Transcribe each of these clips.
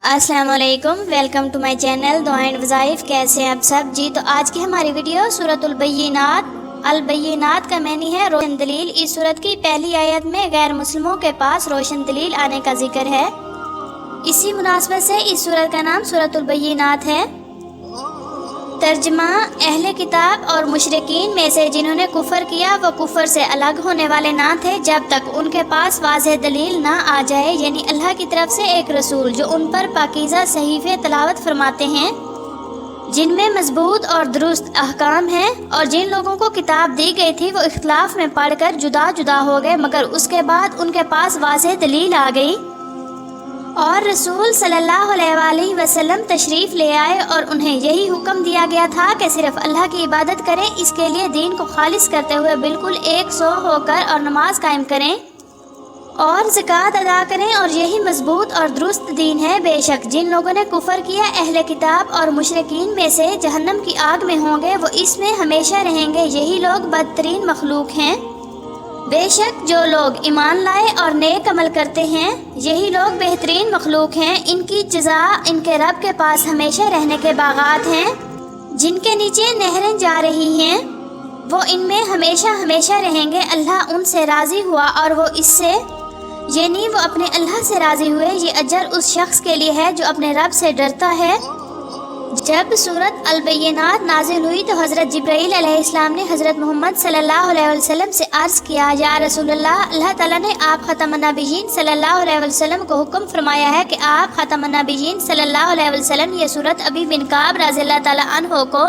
अस्सलाम वालेकुम, welcome to my channel दुआ एंड वज़ाइफ। कैसे हैं आप सब जी। तो आज की हमारी वीडियो सूरतुल बय्यिनात अल-बय्यिनात का मैनी है रोशन दलील। इस सूरत की पहली आयत में गैर मुस्लिमों के पास रोशन दलील आने का जिक्र है। इसी मुनासबत से इस सूरत का नाम सूरतुल बय्यिनात है। तर्जमा, अहले किताब और मुशरिकीन में से जिन्होंने कुफर किया वो कुफर से अलग होने वाले ना थे जब तक उनके पास वाज़ेह दलील ना आ जाए, यानी अल्लाह की तरफ से एक रसूल जो उन पर पाकीज़ा सहीफ़े तलावत फरमाते हैं जिनमें मजबूत और दुरुस्त अहकाम हैं। और जिन लोगों को किताब दी गई थी वो इख्तिलाफ में पढ़कर जुदा जुदा हो गए, मगर उसके बाद उनके पास वाज़ेह दलील आ गई और रसूल सल्लल्लाहु अलैहि वसल्लम तशरीफ़ ले आए और उन्हें यही हुक्म दिया गया था कि सिर्फ अल्लाह की इबादत करें, इसके लिए दीन को खालिस करते हुए बिल्कुल 100 होकर और नमाज कायम करें और ज़कात अदा करें, और यही मजबूत और दुरुस्त दीन है। बेशक जिन लोगों ने कुफर किया अहले किताब और मुशरिकीन में से जहन्नम की आग में होंगे, वो इसमें हमेशा रहेंगे, यही लोग बदतरीन मखलूक हैं। बेशक जो लोग ईमान लाए और नेक अमल करते हैं यही लोग बेहतरीन मखलूक हैं। इनकी जज़ा इनके रब के पास हमेशा रहने के बागात हैं जिनके नीचे नहरें जा रही हैं, वो इनमें हमेशा हमेशा रहेंगे। अल्लाह उनसे राज़ी हुआ और वो इससे, यानी वो अपने अल्लाह से राज़ी हुए। ये अजर उस शख्स के लिए है जो अपने रब से डरता है। जब सूरत अल-बय्यिनात नाज़िल हुई तो हज़रत जिब्राईल अलैहिस्सलाम ने हज़रत मोहम्मद सल्लल्लाहु अलैहि वसल्लम से अर्ज़ किया, या रसूलल्लाह, अल्लाह ताला ने आप ख़ातमुन नबिय्यीन सल्लल्लाहु अलैहि वसल्लम को हुक्म फरमाया है कि आप ख़ातमुन नबिय्यीन सल्लल्लाहु अलैहि वसल्लम ये सूरत अबी बिन काब रज़ियल्लाहु ताला अन्हु को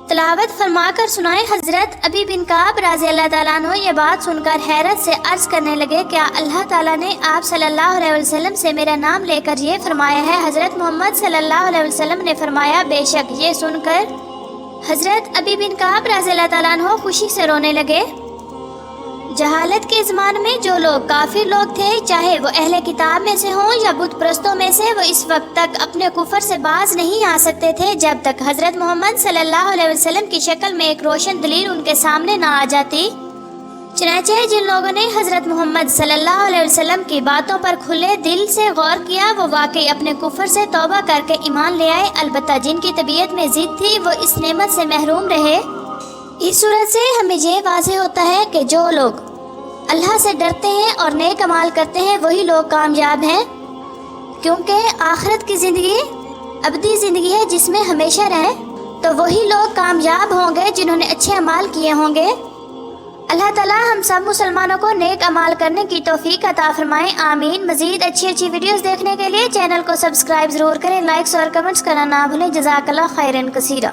तलावत फरमा कर सुनाए। हज़रत अबी बिन काब रज़ियल्लाहु ताला अन्हु ये बात सुनकर हैरत से अर्ज़ करने लगे, क्या अल्लाह ताला ने आप सल्लल्लाहु अलैहि वसल्लम से मेरा नाम लेकर ये फरमाया है? हज़रत मोहम्मद सल्लल्लाहु अलैहि वसल्लम ने फरमाया, बेशक। ये सुनकर हज़रत अबी बिन काब रज़ियल्लाहु ताला अन्हु खुशी से रोने लगे। जहालत के ज़माने में जो लोग काफिर लोग थे, चाहे वो अहले किताब में से हों या बुत परस्तों में से, वो इस वक्त तक अपने कुफर से बाज नहीं आ सकते थे जब तक हज़रत मोहम्मद सल्लल्लाहु अलैहि वसल्लम की शक्ल में एक रोशन दलील उनके सामने ना आ जाती। चुनांचे जिन लोगों ने हज़रत मोहम्मद सल्लल्लाहु अलैहि वसल्लम की बातों पर खुले दिल से गौर किया, वो वाकई अपने कुफर से तौबा करके ईमान ले आए। अलबत्ता जिनकी तबीयत में ज़िद थी वो इस नेमत से महरूम रहे। इस सूरत से हमें ये वाज़ेह होता है कि जो लोग अल्लाह से डरते हैं और नेक अमाल करते हैं वही लोग कामयाब हैं, क्योंकि आखिरत की ज़िंदगी अबदी ज़िंदगी है जिसमें हमेशा रहें, तो वही लोग कामयाब होंगे जिन्होंने अच्छे अमाल किए होंगे। अल्लाह ताला हम सब मुसलमानों को नेक अमाल करने की तौफीक अता फरमाएं, आमीन। मज़ीद अच्छी वीडियोस देखने के लिए चैनल को सब्सक्राइब ज़रूर करें, लाइक्स और कमेंट्स करना ना भूलें। जज़ाकल्लाह खैरन कसीरा।